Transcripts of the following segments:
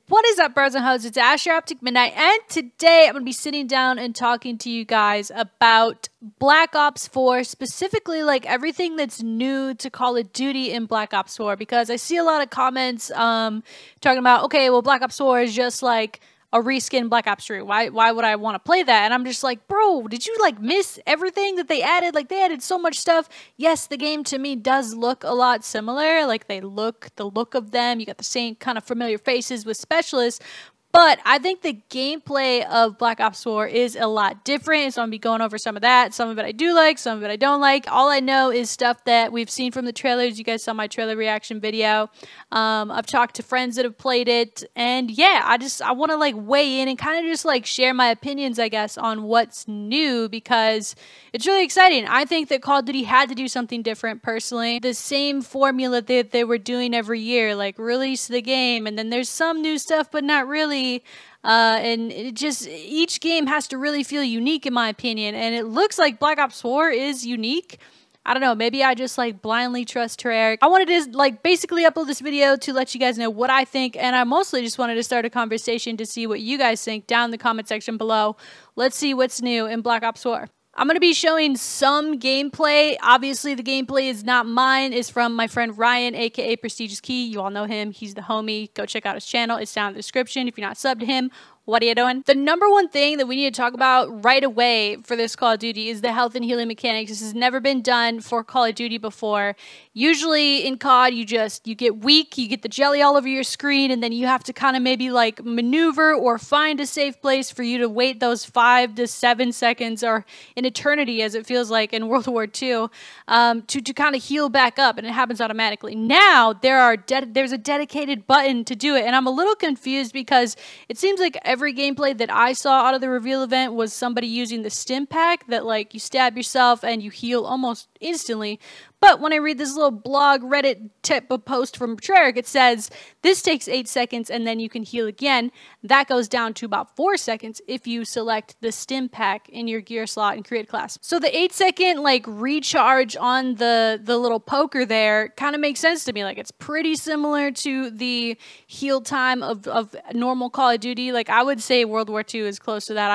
What is up, bros and hoes? It's Asher Optic Midnight, and today I'm going to be sitting down and talking to you guys about Black Ops 4, specifically like everything that's new to Call of Duty in Black Ops 4, because I see a lot of comments talking about, okay, well, Black Ops 4 is just like a reskin Black Ops 3. Why would I want to play that? And I'm just like, bro, did you like miss everything that they added? Like, they added so much stuff. Yes, the game to me does look a lot similar. Like, the look of them, you got the same kind of familiar faces with specialists. But I think the gameplay of Black Ops 4 is a lot different, so I'm going to be going over some of that. Some of it I do like, some of it I don't like. All I know is stuff that we've seen from the trailers. You guys saw my trailer reaction video. I've talked to friends that have played it, and yeah, I want to like weigh in and kind of just like share my opinions, I guess, on what's new, because it's really exciting. I think that Call of Duty had to do something different personally. The same formula that they were doing every year, like release the game, and then there's some new stuff, but not really. And it just, each game has to really feel unique in my opinion, and it looks like Black Ops 4 is unique. I don't know, maybe I just like blindly trust Treyarch. I wanted to like basically upload this video to let you guys know what I think, and I mostly just wanted to start a conversation to see what you guys think down in the comment section below. Let's see what's new in Black Ops 4. I'm going to be showing some gameplay. Obviously, the gameplay is not mine. It's from my friend Ryan, aka Prestigious Key. You all know him. He's the homie. Go check out his channel. It's down in the description. If you're not subbed to him, what are you doing? The number one thing that we need to talk about right away for this Call of Duty is the health and healing mechanics. This has never been done for Call of Duty before. Usually in COD, you get weak, you get the jelly all over your screen, and then you have to kind of maybe like maneuver or find a safe place for you to wait those 5 to 7 seconds or an eternity, as it feels like in World War II, to kind of heal back up, and it happens automatically. Now, there's a dedicated button to do it, and I'm a little confused because it seems like every gameplay that I saw out of the reveal event was somebody using the stim pack that like you stab yourself and you heal almost instantly. But when I read this little blog Reddit tip of post from Treyarch, it says this takes 8 seconds and then you can heal again. That goes down to about 4 seconds if you select the stim pack in your gear slot and create a class. So the 8-second like recharge on the little poker there kind of makes sense to me. Like, it's pretty similar to the heal time of normal Call of Duty. Like, I would say World War II is close to that.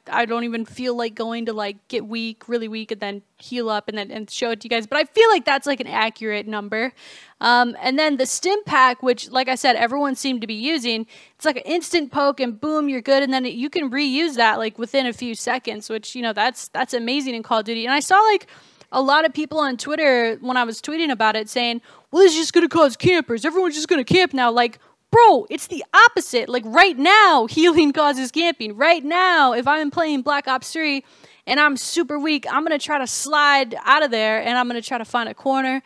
I don't even feel like going to like get weak, really weak, and then heal up and show it to you guys, but I feel like that's like an accurate number. And then the stim pack, which like I said everyone seemed to be using, it's like an instant poke and boom, you're good, and then you can reuse that like within a few seconds, which, you know, that's amazing in Call of Duty. And I saw like a lot of people on Twitter when I was tweeting about it saying, well, this is just gonna cause campers, everyone's just gonna camp now. Like, bro, it's the opposite. Like, right now healing causes camping. Right now, if I'm playing Black Ops 3 and I'm super weak, I'm going to try to slide out of there, and I'm going to try to find a corner,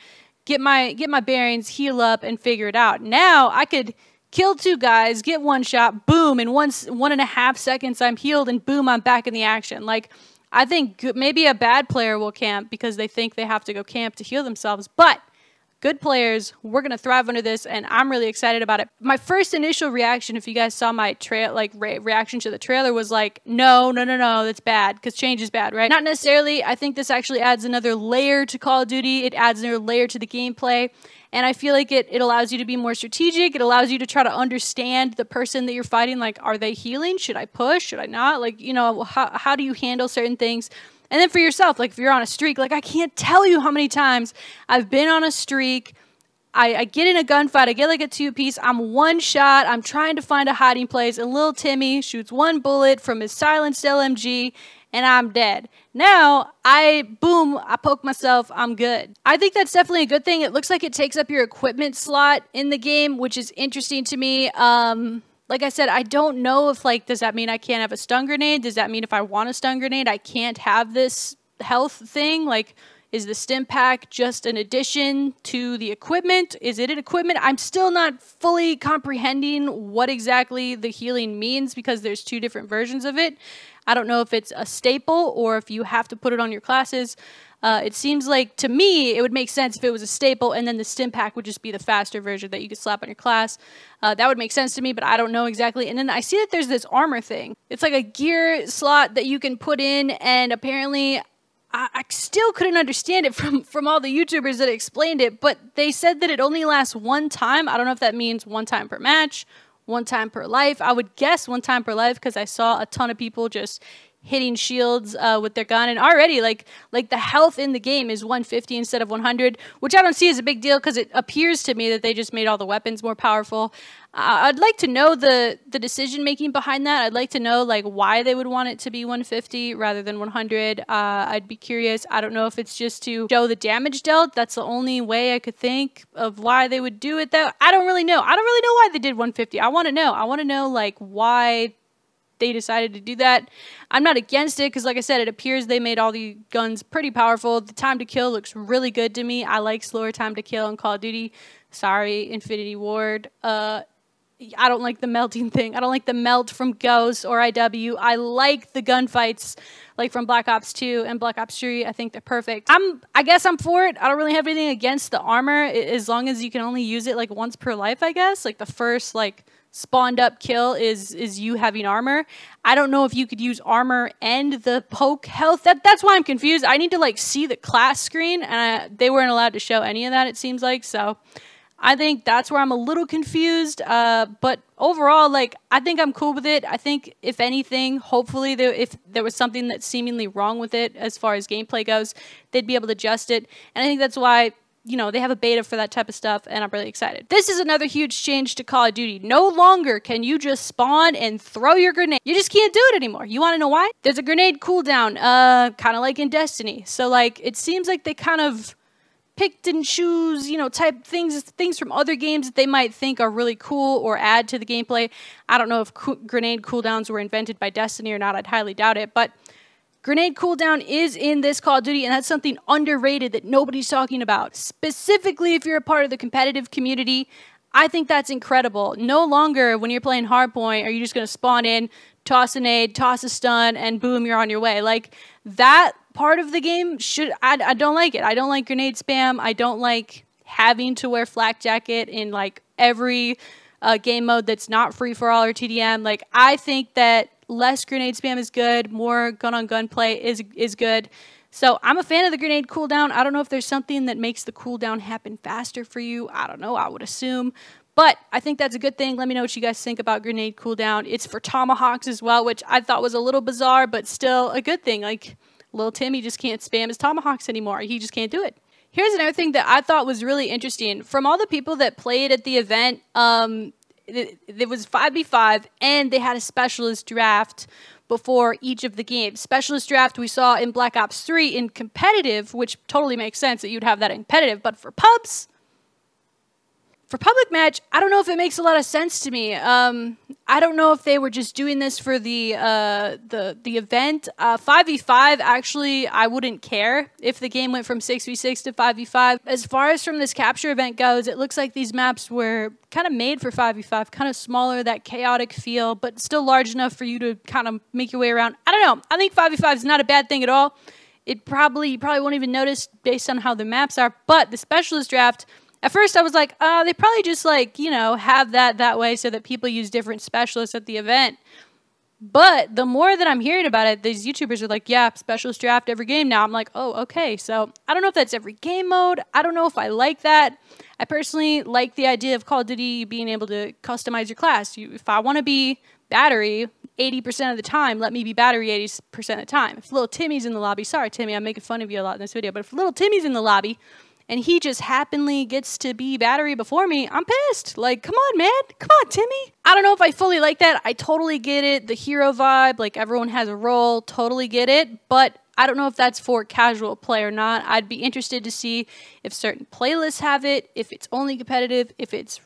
get my bearings, heal up, and figure it out. Now, I could kill 2 guys, get 1 shot, boom, in 1.5 seconds I'm healed, and boom, I'm back in the action. Like, I think maybe a bad player will camp because they think they have to go camp to heal themselves, but good players, we're going to thrive under this, and I'm really excited about it. My first initial reaction, if you guys saw my reaction to the trailer, was like, no, that's bad, because change is bad, right? Not necessarily. I think this actually adds another layer to Call of Duty. It adds another layer to the gameplay, and I feel like it allows you to be more strategic. It allows you to try to understand the person that you're fighting. Like, are they healing? Should I push? Should I not? Like, you know, how do you handle certain things? And then for yourself, like if you're on a streak, like I can't tell you how many times I've been on a streak, I get in a gunfight, I get like a 2-piece, I'm 1 shot, I'm trying to find a hiding place, and little Timmy shoots 1 bullet from his silenced LMG, and I'm dead. Now, boom, I poke myself, I'm good. I think that's definitely a good thing. It looks like it takes up your equipment slot in the game, which is interesting to me. Like I said, I don't know if, like, does that mean I can't have a stun grenade? Does that mean if I want a stun grenade, I can't have this health thing? Like, is the stim pack just an addition to the equipment? Is it an equipment? I'm still not fully comprehending what exactly the healing means because there's 2 different versions of it. I don't know if it's a staple or if you have to put it on your classes. It seems like, to me, it would make sense if it was a staple and then the stim pack would just be the faster version that you could slap on your class. That would make sense to me, but I don't know exactly. And then I see that there's this armor thing. It's like a gear slot that you can put in, and apparently I still couldn't understand it from all the YouTubers that explained it, but they said that it only lasts 1 time. I don't know if that means 1 time per match one time per life. I would guess one time per life because I saw a ton of people just hitting shields with their gun, and already like the health in the game is 150 instead of 100, which I don't see as a big deal because it appears to me that they just made all the weapons more powerful. I'd like to know the decision making behind that. I'd like to know like why they would want it to be 150 rather than 100. I'd be curious. I don't know if it's just to show the damage dealt. That's the only way I could think of why they would do it. That I don't really know. I don't really know why they did 150. I want to know. I want to know like why they decided to do that. I'm not against it because, like I said, it appears they made all the guns pretty powerful. The time to kill looks really good to me. I like slower time to kill in Call of Duty. Sorry, Infinity Ward. I don't like the melting thing. I don't like the melt from Ghost or IW. I like the gunfights like from Black Ops 2 and Black Ops 3. I think they're perfect. I guess I'm for it. I don't really have anything against the armor as long as you can only use it like once per life, I guess. Like the first like spawned up kill is you having armor. I don't know if you could use armor and the poke health. That's why I'm confused. I need to like see the class screen, and they weren't allowed to show any of that, it seems like. So I think that's where I'm a little confused. But overall, like I think I'm cool with it. I think if anything, hopefully if there was something that's seemingly wrong with it as far as gameplay goes, they'd be able to adjust it. And I think that's why, you know, they have a beta for that type of stuff, and I'm really excited. This is another huge change to Call of Duty. No longer can you just spawn and throw your grenade. You just can't do it anymore. You want to know why? There's a grenade cooldown, kind of like in Destiny. So, like, it seems like they kind of picked and choose, you know, type things from other games that they might think are really cool or add to the gameplay. I don't know if grenade cooldowns were invented by Destiny or not. I'd highly doubt it, but grenade cooldown is in this Call of Duty, and that's something underrated that nobody's talking about. Specifically, if you're a part of the competitive community, I think that's incredible. No longer, when you're playing Hardpoint, are you just going to spawn in, toss a nade, toss a stun, and boom, you're on your way. Like, that part of the game I don't like it. I don't like grenade spam. I don't like having to wear flak jacket in, like, every game mode that's not free-for-all or TDM. Like, I think that less grenade spam is good. More gun-on-gun play is good. So I'm a fan of the grenade cooldown. I don't know if there's something that makes the cooldown happen faster for you. I don't know. I would assume. But I think that's a good thing. Let me know what you guys think about grenade cooldown. It's for tomahawks as well, which I thought was a little bizarre, but still a good thing. Like, little Timmy just can't spam his tomahawks anymore. He just can't do it. Here's another thing that I thought was really interesting. From all the people that played at the event, it was 5v5, and they had a specialist draft before each of the games. Specialist draft we saw in Black Ops 3 in competitive, which totally makes sense that you'd have that in competitive, but for pubs, for public match, I don't know if it makes a lot of sense to me. I don't know if they were just doing this for the event. 5v5, actually, I wouldn't care if the game went from 6v6 to 5v5. As far as from this capture event goes, it looks like these maps were kind of made for 5v5, kind of smaller, that chaotic feel, but still large enough for you to kind of make your way around. I don't know. I think 5v5 is not a bad thing at all. You probably won't even notice based on how the maps are, but the specialist draft, at first I was like, they probably just like, you know, have that way so that people use different specialists at the event. But the more that I'm hearing about it, these YouTubers are like, yeah, specialist draft every game now. I'm like, oh, okay. So I don't know if that's every game mode. I don't know if I like that. I personally like the idea of Call of Duty being able to customize your class. If I want to be battery 80% of the time, let me be battery 80% of the time. If little Timmy's in the lobby, sorry, Timmy, I'm making fun of you a lot in this video, but if little Timmy's in the lobby, and he just happenly gets to be battery before me, I'm pissed. Like, come on, man. Come on, Timmy. I don't know if I fully like that. I totally get it. The hero vibe, like everyone has a role, totally get it. But I don't know if that's for casual play or not. I'd be interested to see if certain playlists have it, if it's only competitive, if it's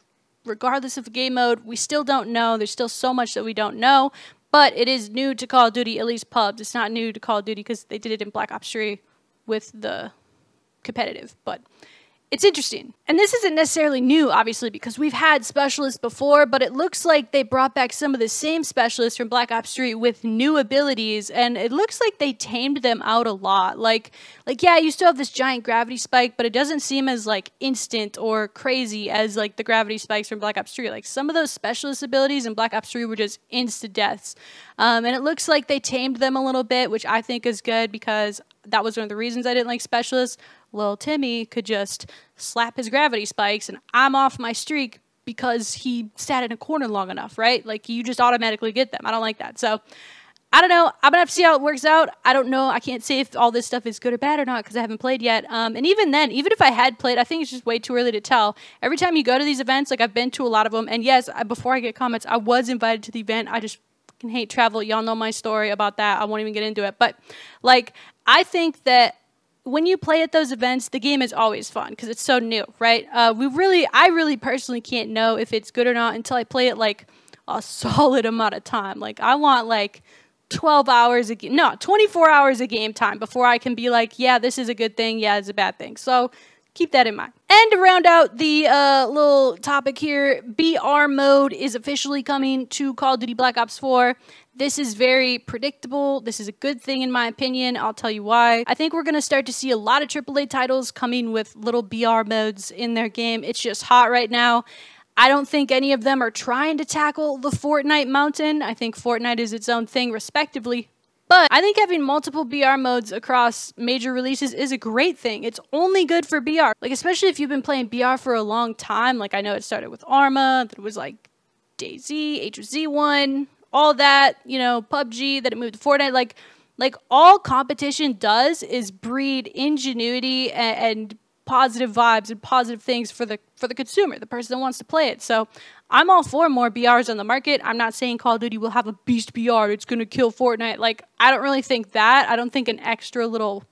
regardless of the game mode. We still don't know. There's still so much that we don't know. But it is new to Call of Duty, at least pubs. It's not new to Call of Duty because they did it in Black Ops 3 with the competitive, but it's interesting. And this isn't necessarily new, obviously, because we've had specialists before, but it looks like they brought back some of the same specialists from Black Ops 3 with new abilities, and it looks like they tamed them out a lot. Like yeah, you still have this giant gravity spike, but it doesn't seem as, like, instant or crazy as, like, the gravity spikes from Black Ops 3. Like, some of those specialist abilities in Black Ops 3 were just instant deaths. And it looks like they tamed them a little bit, which I think is good because that was one of the reasons I didn't like specialists. Little Timmy could just slap his gravity spikes and I'm off my streak because he sat in a corner long enough, right? Like, you just automatically get them. I don't like that. So, I don't know. I'm going to have to see how it works out. I don't know. I can't say if all this stuff is good or bad or not because I haven't played yet. And even then, even if I had played, I think it's just way too early to tell. Every time you go to these events, like, I've been to a lot of them. And yes, before I get comments, I was invited to the event. I just fucking hate travel. Y'all know my story about that. I won't even get into it. But, like, I think that when you play at those events, the game is always fun because it's so new, right? I really personally can't know if it's good or not until I play it, like, a solid amount of time. Like, I want, like, 12 hours a game, no, 24 hours of game time before I can be like, yeah, this is a good thing, yeah, it's a bad thing. So keep that in mind. And to round out the little topic here, BR mode is officially coming to Call of Duty Black Ops 4. This is very predictable. This is a good thing in my opinion. I'll tell you why. I think we're going to start to see a lot of AAA titles coming with little BR modes in their game. It's just hot right now. I don't think any of them are trying to tackle the Fortnite mountain. I think Fortnite is its own thing respectively. But I think having multiple BR modes across major releases is a great thing. It's only good for BR. Like, especially if you've been playing BR for a long time. Like, I know it started with Arma, that it was like DayZ, HZ1, all that, you know, PUBG, that it moved to Fortnite. Like all competition does is breed ingenuity and positive vibes and positive things for the consumer, the person that wants to play it. So I'm all for more BRs on the market. I'm not saying Call of Duty will have a beast BR. It's going to kill Fortnite. Like, I don't really think that. I don't think an extra little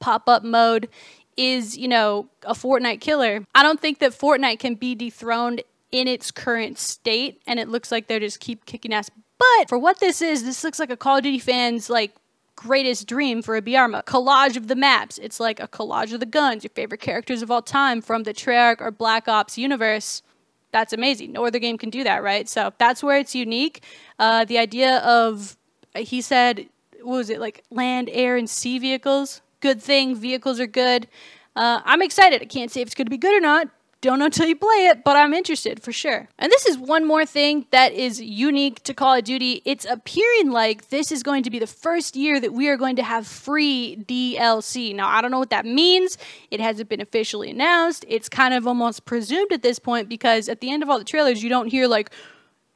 pop-up mode is, you know, a Fortnite killer. I don't think that Fortnite can be dethroned in its current state, and it looks like they're just keep kicking ass. But for what this is, this looks like a Call of Duty fan's, like, greatest dream for a BR mode. Collage of the maps. It's like a collage of the guns, your favorite characters of all time from the Treyarch or Black Ops universe. That's amazing. No other game can do that, right? So that's where it's unique. The idea of, he said, what was it, like land, air, and sea vehicles? Good thing. Vehicles are good. I'm excited. I can't say if it's going to be good or not. Don't know until you play it, but I'm interested for sure. And this is one more thing that is unique to Call of Duty. It's appearing like this is going to be the first year that we are going to have free DLC. Now, I don't know what that means. It hasn't been officially announced. It's kind of almost presumed at this point because at the end of all the trailers, you don't hear like,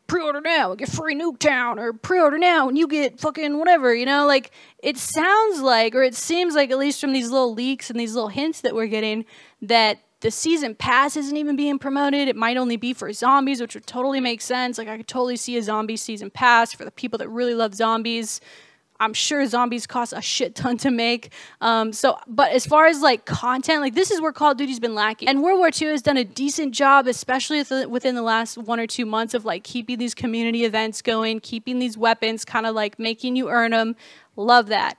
pre-order now, get free Nuketown, or pre-order now and you get fucking whatever, you know? Like, it sounds like, or it seems like, at least from these little leaks and these little hints that we're getting, that the season pass isn't even being promoted. It might only be for zombies, which would totally make sense. Like, I could totally see a zombie season pass for the people that really love zombies. I'm sure zombies cost a shit ton to make. But as far as like content, like this is where Call of Duty's been lacking. And World War II has done a decent job, especially within the last 1 or 2 months of like keeping these community events going, keeping these weapons, kind of like making you earn them. Love that.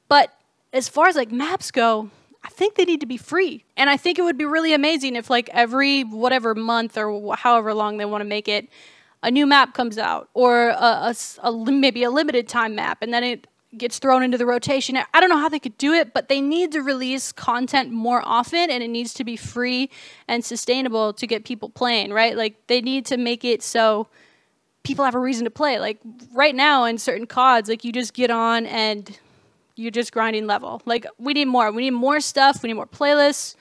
But as far as like maps go, I think they need to be free. And I think it would be really amazing if like every whatever month or however long they want to make it, a new map comes out, or maybe a limited time map, and then it gets thrown into the rotation. I don't know how they could do it, but they need to release content more often, and it needs to be free and sustainable to get people playing, right? Like, they need to make it so people have a reason to play. Like, right now in certain CODs, like, you just get on and you're just grinding level. Like, we need more. We need more stuff. We need more playlists.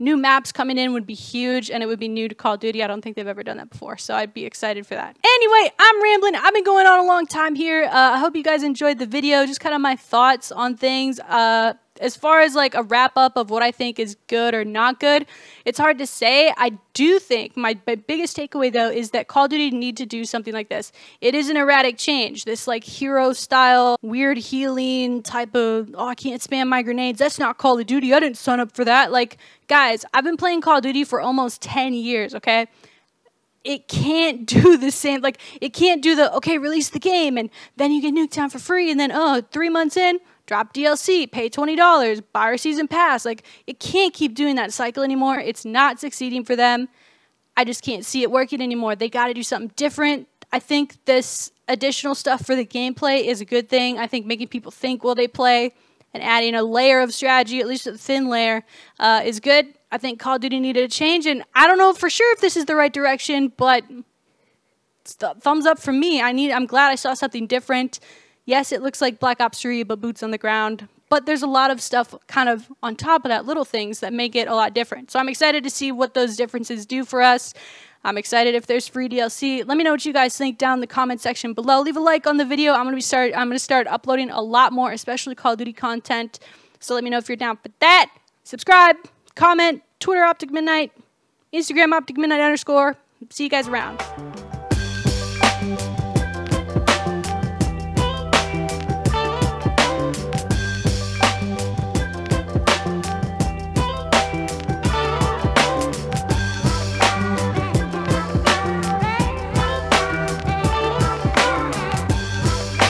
New maps coming in would be huge, and it would be new to Call of Duty. I don't think they've ever done that before, so I'd be excited for that. Anyway, I'm rambling. I've been going on a long time here. I hope you guys enjoyed the video, just kind of my thoughts on things. As far as like a wrap-up of what I think is good or not good, it's hard to say. I do think my biggest takeaway, though, is that Call of Duty need to do something like this. It is an erratic change. This like hero-style, weird healing type of, oh, I can't spam my grenades. That's not Call of Duty. I didn't sign up for that. Like, guys, I've been playing Call of Duty for almost 10 years, okay? It can't do the same, like, it can't do the, okay, release the game, and then you get Nuketown for free, and then, oh, 3 months in, drop DLC, pay $20, buy our season pass. Like, it can't keep doing that cycle anymore. It's not succeeding for them. I just can't see it working anymore. They got to do something different. I think this additional stuff for the gameplay is a good thing. I think making people think while they play and adding a layer of strategy, at least a thin layer, is good. I think Call of Duty needed a change, and I don't know for sure if this is the right direction, but it's thumbs up from me. I'm glad I saw something different. Yes, it looks like Black Ops 3, but boots on the ground. But there's a lot of stuff kind of on top of that, little things that make it a lot different. So I'm excited to see what those differences do for us. I'm excited if there's free DLC. Let me know what you guys think down in the comment section below. Leave a like on the video. I'm gonna start uploading a lot more, especially Call of Duty content. So let me know if you're down for that. Subscribe, comment, Twitter Optic Midnight, Instagram Optic Midnight _. See you guys around.